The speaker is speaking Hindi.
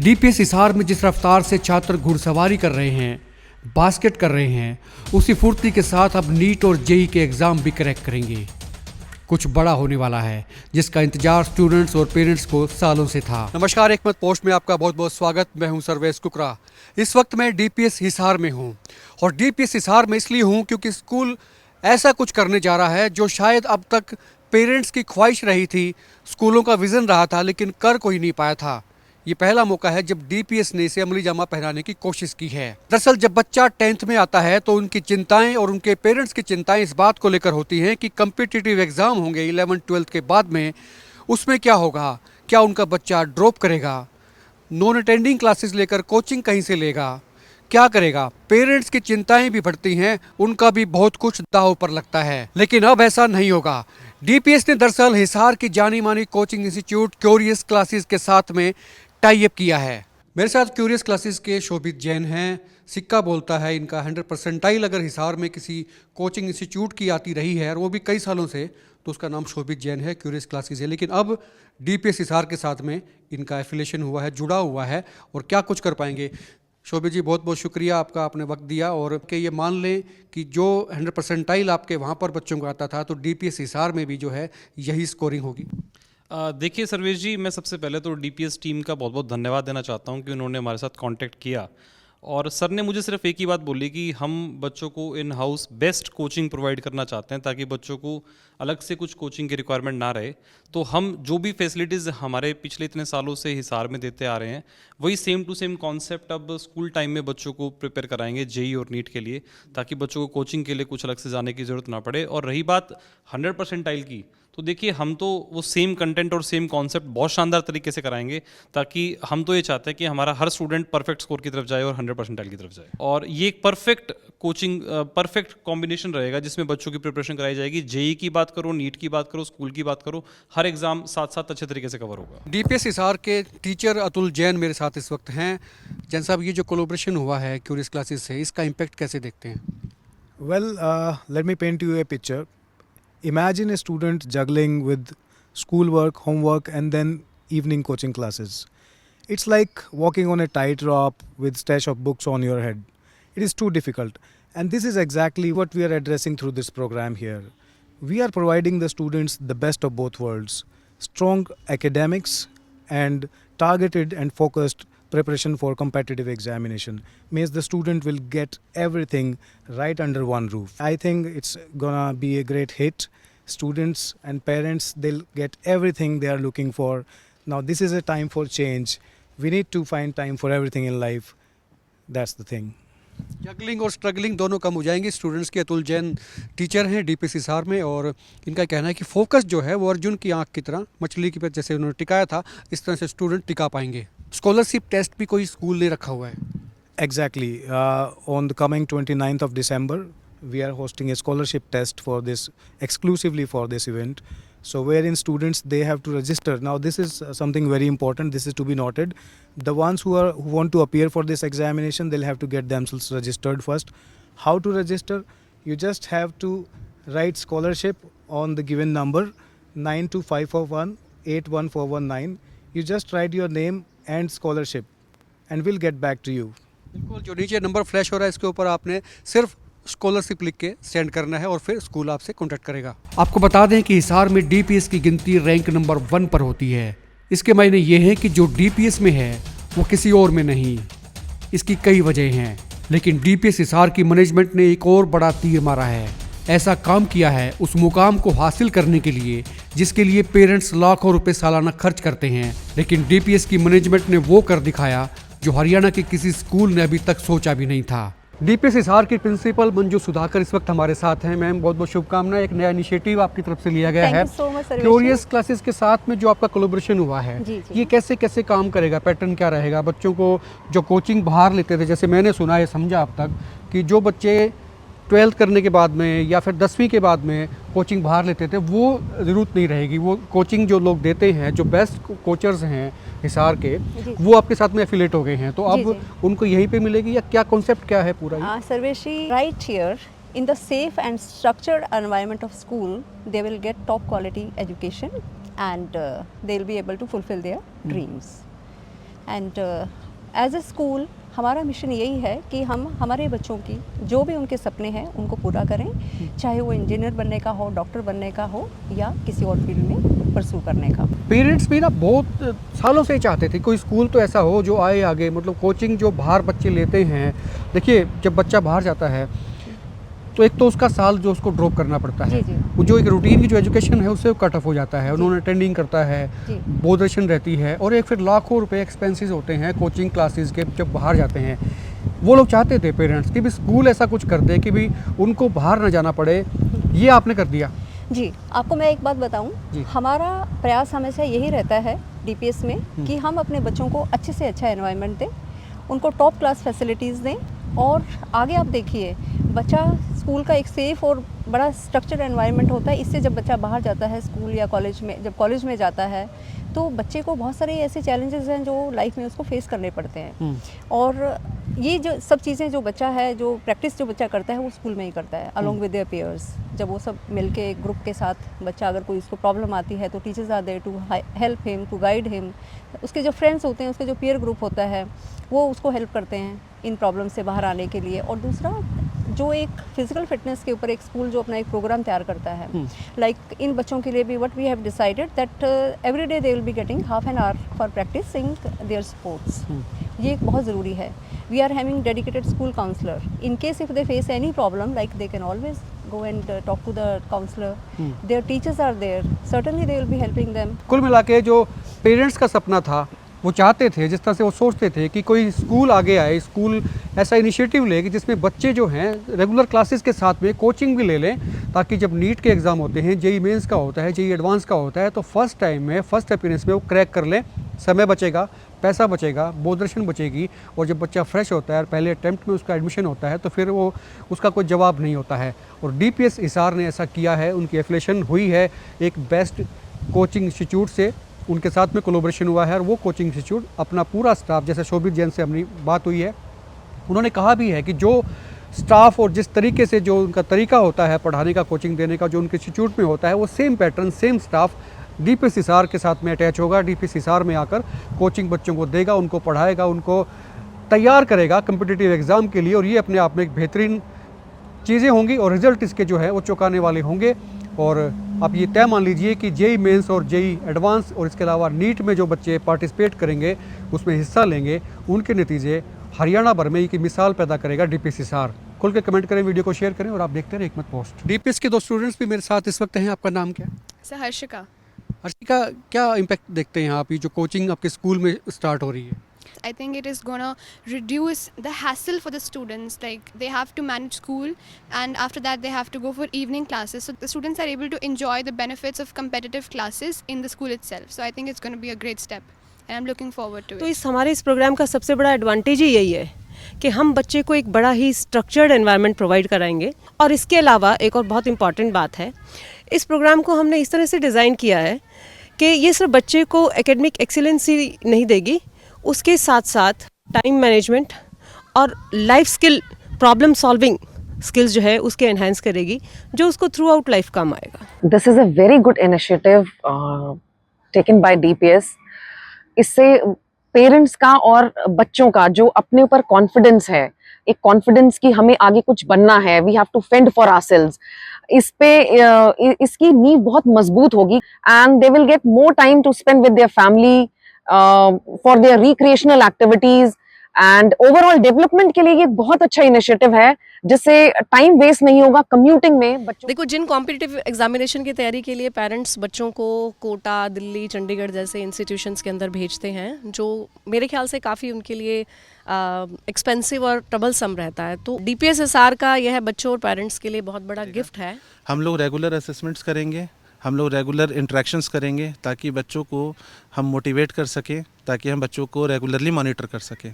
डीपीएस हिसार में जिस रफ्तार से छात्र घुड़सवारी कर रहे हैं, बास्केट कर रहे हैं, उसी फुर्ती के साथ अब नीट और जेई के एग्जाम भी क्रैक करेंगे। कुछ बड़ा होने वाला है जिसका इंतजार स्टूडेंट्स और पेरेंट्स को सालों से था। नमस्कार, एक मत पोस्ट में आपका बहुत बहुत स्वागत। मैं हूं सर्वेश कुकरा। इस वक्त मैं डीपीएस हिसार में हूं और डीपीएस हिसार में इसलिए हूं क्योंकि स्कूल ऐसा कुछ करने जा रहा है जो शायद अब तक पेरेंट्स की ख्वाहिश रही थी, स्कूलों का विजन रहा था, लेकिन कर कोई नहीं पाया था। ये पहला मौका है जब डीपीएस ने इसे अमली जामा पहनाने की कोशिश की है। दरअसल जब बच्चा 10th में आता है तो उनकी चिंताएं और उनके पेरेंट्स की चिंताएं इस बात को लेकर होती हैं कि कम्पिटिटिव एग्जाम होंगे 11th-12th के बाद में, उसमें क्या होगा, क्या उनका बच्चा ड्रॉप करेगा, नॉन अटेंडिंग क्लासेस लेकर कोचिंग कहीं से लेगा, क्या करेगा। पेरेंट्स की चिंताएं भी बढ़ती हैं, उनका भी बहुत कुछ दांव पर लगता है। लेकिन अब ऐसा नहीं होगा। डीपीएस ने दरअसल हिसार की जानी मानी कोचिंग इंस्टीट्यूट क्यूरियस क्लासेस के साथ में टाई अप किया है। मेरे साथ क्यूरियस क्लासेस के शोभित जैन हैं। सिक्का बोलता है इनका 100% अगर हिसार में किसी कोचिंग इंस्टीट्यूट की आती रही है और वो भी कई सालों से, तो उसका नाम शोभित जैन है, क्यूरियस क्लासेस है। लेकिन अब डीपीएस हिसार के साथ में इनका एफिलिएशन हुआ है, जुड़ा हुआ है, और क्या कुछ कर पाएंगे। शोभित जी, बहुत बहुत शुक्रिया आपका, आपने वक्त दिया। और कि ये मान लें कि जो 100% आपके वहाँ पर बच्चों को आता था, तो डीपीएस हिसार में भी जो है यही स्कोरिंग होगी। देखिए सर्वेश जी, मैं सबसे पहले तो डीपीएस टीम का बहुत बहुत धन्यवाद देना चाहता हूं कि उन्होंने हमारे साथ कांटेक्ट किया। और सर ने मुझे सिर्फ एक ही बात बोली कि हम बच्चों को in house best coaching provide करना चाहते हैं ताकि बच्चों को अलग से कुछ कोचिंग की रिक्वायरमेंट ना रहे। तो हम जो भी फैसिलिटीज़ हमारे पिछले इतने सालों से हिसार में देते आ रहे हैं, वही सेम टू सेम कॉन्सेप्ट अब स्कूल टाइम में बच्चों को प्रिपेयर कराएंगे जेई और नीट के लिए, ताकि बच्चों को कोचिंग के लिए कुछ अलग से जाने की ज़रूरत ना पड़े। और रही बात 100% की, तो देखिए हम तो वो सेम कंटेंट और सेम कॉन्सेप्ट बहुत शानदार तरीके से कराएंगे, ताकि हम तो ये चाहते हैं कि हमारा हर स्टूडेंट परफेक्ट स्कोर की तरफ जाए और 100% की तरफ जाए। और ये एक परफेक्ट कोचिंग, परफेक्ट कॉम्बिनेशन रहेगा जिसमें बच्चों की प्रिपरेशन कराई जाएगी। जेई की बात करो, नीट की बात करो, स्कूल की बात करो, हर एग्जाम साथ साथ अच्छे तरीके से कवर होगा। डीपीएस हिसार के टीचर अतुल जैन मेरे साथ इस वक्त हैं। जैन साहब, ये जो कोलैबोरेशन हुआ है क्यूरियस क्लासेस से, इसका इम्पैक्ट कैसे देखते हैं? Well, let me paint you a picture. Imagine a student juggling with schoolwork, homework, and then evening coaching classes. It's like walking on a tightrope with stash of books on your head. It is too difficult. And this is exactly what we are addressing through this program here. We are providing the students the best of both worlds: strong academics and targeted and focused preparation for competitive examination. Means the student will get everything right under one roof. I think it's gonna be a great hit. Students and parents, they'll get everything they are looking for. Now this is a time for change. We need to find time for everything in life. That's the thing. Juggling और स्ट्रगलिंग दोनों कम हो जाएंगी स्टूडेंट्स के। अतुल जैन टीचर हैं डीपीएस हिसार में, और इनका कहना है कि फोकस जो है वो अर्जुन की आंख की तरह, मछली की पर जैसे उन्होंने टिकाया था, इस तरह से स्टूडेंट टिका पाएंगे। स्कॉलरशिप टेस्ट भी कोई स्कूल ने रखा हुआ है? Exactly. On the coming 29th of December, we are hosting a scholarship test for this, exclusively for this event. So wherein students, they have to register. Now this is something very important. This is to be noted. The ones who want to appear for this examination, they'll have to get themselves registered first. How to register? You just have to write scholarship on the given number 925418 81419. You just write your name and scholarship, and we'll get back to you. बिल्कुल, जो नीचे नंबर फ्लैश हो रहा है इसके ऊपर आपने सिर्फ स्कॉलरशिप लिख के सेंड करना है और फिर स्कूल आपसे कांटेक्ट करेगा। आपको बता दें कि हिसार में डीपीएस की गिनती रैंक नंबर 1 पर होती है। इसके मायने ये हैं कि जो डीपीएस में है वो किसी और में नहीं। इसकी कई वजह हैं, लेकिन डीपीएस हिसार की मैनेजमेंट ने एक और बड़ा तीर मारा है। ऐसा काम किया है उस मुकाम को हासिल करने के लिए जिसके लिए पेरेंट्स लाखों रुपए सालाना खर्च करते हैं, लेकिन डीपीएस की मैनेजमेंट ने वो कर दिखाया जो हरियाणा के किसी स्कूल ने अभी तक सोचा भी नहीं था। डीपीएस हिसार की प्रिंसिपल मंजू सुधाकर इस वक्त हमारे साथ हैं। मैम, बहुत बहुत शुभकामनाएं। एक नया इनिशिएटिव आपकी तरफ से लिया गया है क्यूरियस क्लासेस के साथ में, जो आपका कोलैबोरेशन हुआ है। ये कैसे कैसे काम करेगा, पैटर्न क्या रहेगा? बच्चों को जो कोचिंग बाहर लेते थे, जैसे मैंने सुना है, समझा अब तक, कि जो बच्चे 12th करने के बाद में या फिर 10वीं के बाद में कोचिंग बाहर लेते थे, वो ज़रूरत नहीं रहेगी। वो कोचिंग जो लोग देते हैं, जो बेस्ट कोचर्स हैं हिसार के, वो आपके साथ में एफिलेट हो गए हैं, तो अब उनको यहीं पे मिलेगी, या क्या कॉन्सेप्ट क्या है पूरा? सर्वेशी, right here in the safe and structured environment of school, they will get top quality education and they will be able to fulfill their dreams. And as a school हमारा मिशन यही है कि हम हमारे बच्चों की जो भी उनके सपने हैं उनको पूरा करें, चाहे वो इंजीनियर बनने का हो, डॉक्टर बनने का हो या किसी और फील्ड में परस्यू करने का। पेरेंट्स भी ना बहुत सालों से ही चाहते थे कोई स्कूल तो ऐसा हो जो आए आगे, मतलब कोचिंग जो बाहर बच्चे लेते हैं। देखिए जब बच्चा बाहर जाता है तो एक तो उसका साल जो उसको ड्रॉप करना पड़ता है, जी। वो जो एक रूटीन की जो एजुकेशन है उससे कट ऑफ हो जाता है। उन्होंने अटेंडिंग करता है, जी। बोर्डेशन रहती है, और एक फिर लाखों रुपए एक्सपेंसेस होते हैं कोचिंग क्लासेस के जब बाहर जाते हैं। वो लोग चाहते थे पेरेंट्स कि भी स्कूल ऐसा कुछ कर दे कि भी उनको बाहर ना जाना पड़े। ये आपने कर दिया। जी, आपको मैं एक बात बताऊं, जी। हमारा प्रयास हमेशा यही रहता है डीपीएस में कि हम अपने बच्चों को अच्छे से अच्छा एनवायरनमेंट दें, उनको टॉप क्लास फैसिलिटीज़ दें, और आगे आप देखिए बच्चा स्कूल का एक सेफ़ और बड़ा स्ट्रक्चर्ड एनवायरनमेंट होता है। इससे जब बच्चा बाहर जाता है स्कूल या कॉलेज में, जब कॉलेज में जाता है तो बच्चे को बहुत सारे ऐसे चैलेंजेस हैं जो लाइफ में उसको फेस करने पड़ते हैं, और ये जो सब चीज़ें जो बच्चा है, जो प्रैक्टिस जो बच्चा करता है वो स्कूल में ही करता है अलोंग विद देयर पेयर्स। जब वो सब मिलके एक ग्रुप के साथ बच्चा, अगर कोई उसको प्रॉब्लम आती है तो teachers are there to help him, to guide him. उसके जो फ्रेंड्स होते हैं, उसके जो पीयर ग्रुप होता है, वो उसको हेल्प करते हैं इन प्रॉब्लम से बाहर आने के लिए। और दूसरा जो एक फिजिकल फिटनेस के ऊपर एक स्कूल जो अपना एक प्रोग्राम तैयार करता है, लाइक इन बच्चों के लिए भी what we have decided that every day they will be getting half an hour for practising their sports. ये एक बहुत ज़रूरी है। We are having dedicated school counsellor. In case if they face any problem, like they can always go and talk to the counselor. Their teachers are there, certainly they will be helping them. कुल मिला के जो पेरेंट्स का सपना था, वो चाहते थे, जिस तरह से वो सोचते थे कि कोई स्कूल आगे आए, स्कूल ऐसा इनिशिएटिव ले कि जिसमें बच्चे जो हैं रेगुलर क्लासेस के साथ में कोचिंग भी ले लें, ताकि जब नीट के एग्ज़ाम होते हैं, जेई मेंस का होता है, जेई एडवांस का होता है, तो फर्स्ट टाइम में, फर्स्ट अपीयरेंस में वो क्रैक कर लें। समय बचेगा, पैसा बचेगा, बोर्डेशन बचेगी, और जब बच्चा फ्रेश होता है और पहले अटैम्प्ट में उसका एडमिशन होता है तो फिर वो उसका कोई जवाब नहीं होता है। और डीपीएस हिसार ने ऐसा किया है, उनकी एफिलिएशन हुई है एक बेस्ट कोचिंग इंस्टीट्यूट से, उनके साथ में कोलैबोरेशन हुआ है, और वो कोचिंग इंस्टीट्यूट अपना पूरा स्टाफ, जैसे शोभित जैन से अपनी बात हुई है, उन्होंने कहा भी है कि जो स्टाफ और जिस तरीके से जो उनका तरीका होता है पढ़ाने का, कोचिंग देने का, जो उनके इंस्टीट्यूट में होता है, वो same pattern, same staff DPS Hisar के साथ में अटैच होगा। डीपीएस हिसार में आकर कोचिंग बच्चों को देगा, उनको पढ़ाएगा, उनको तैयार करेगा कम्पिटिटिव एग्ज़ाम के लिए, और ये अपने आप में एक बेहतरीन चीज़ें होंगी, और रिज़ल्ट इसके जो है वो चौंकाने वाले होंगे। और आप ये तय मान लीजिए कि जेई मेंस और जेई एडवांस और इसके अलावा नीट में जो बच्चे पार्टिसिपेट करेंगे, उसमें हिस्सा लेंगे, उनके नतीजे हरियाणा भर में की मिसाल पैदा करेगा डीपीएस हिसार। खुल के कमेंट करें, वीडियो को शेयर करें, और आप देखते रहे हिकमत पोस्ट। डीपीएस के 2 स्टूडेंट्स भी मेरे साथ इस वक्त हैं। आपका नाम क्या है? सर हर्षिका। हर्षिका, क्या इम्पैक्ट देखते हैं आप, ये जो कोचिंग आपके स्कूल में स्टार्ट हो रही है? I think it is gonna reduce the hassle for the students. Like they have to manage school, and after that they have to go for evening classes. So the students are able to enjoy the benefits of competitive classes in the school itself. So I think it's going to be a great step, and I'm looking forward to तो it. हमारे इस प्रोग्राम का सबसे बड़ा एडवांटेज ही यही है कि हम बच्चे को एक बड़ा ही स्ट्रक्चर्ड एनवायरनमेंट प्रोवाइड कराएंगे। और इसके अलावा एक और बहुत इंपॉर्टेंट बात है, इस प्रोग्राम को हमने इस तरह से डिज़ाइन किया है कि ये सिर्फ बच्चे को एकेडमिक एक्सीलेंस ही नहीं देगी, उसके साथ साथ टाइम मैनेजमेंट और life skill, problem solving skills जो है उसके एनहांस करेगी, जो उसको थ्रू आउट लाइफ काम आएगा। This is a very good initiative taken by DPS. इससे पेरेंट्स का और बच्चों का जो अपने ऊपर कॉन्फिडेंस है, एक कॉन्फिडेंस की हमें आगे कुछ बनना है, we have to fend for ourselves, इस पे इसकी नींव बहुत मजबूत होगी, and they will get more time to spend with their family for their recreational activities, and overall development के लिए ये बहुत अच्छा इनिशिएटिव है, जिससे टाइम वेस्ट नहीं होगा कम्यूटिंग में। बच्चों देखो, जिन कॉम्पिटिटिव एग्जामिनेशन की तैयारी के लिए पेरेंट्स बच्चों को कोटा, दिल्ली, चंडीगढ़ जैसे इंस्टीट्यूशंस के अंदर भेजते हैं, जो मेरे ख्याल से काफ़ी उनके लिए एक्सपेंसिव और ट्रबलसम रहता है, तो डीपीएस हिसार का यह बच्चों और पेरेंट्स के लिए बहुत बड़ा गिफ्ट है। हम लोग रेगुलर असेसमेंट्स करेंगे, हम लोग रेगुलर इंटरेक्शंस करेंगे, ताकि बच्चों को हम मोटिवेट कर सकें, ताकि हम बच्चों को रेगुलरली मॉनिटर कर सकें।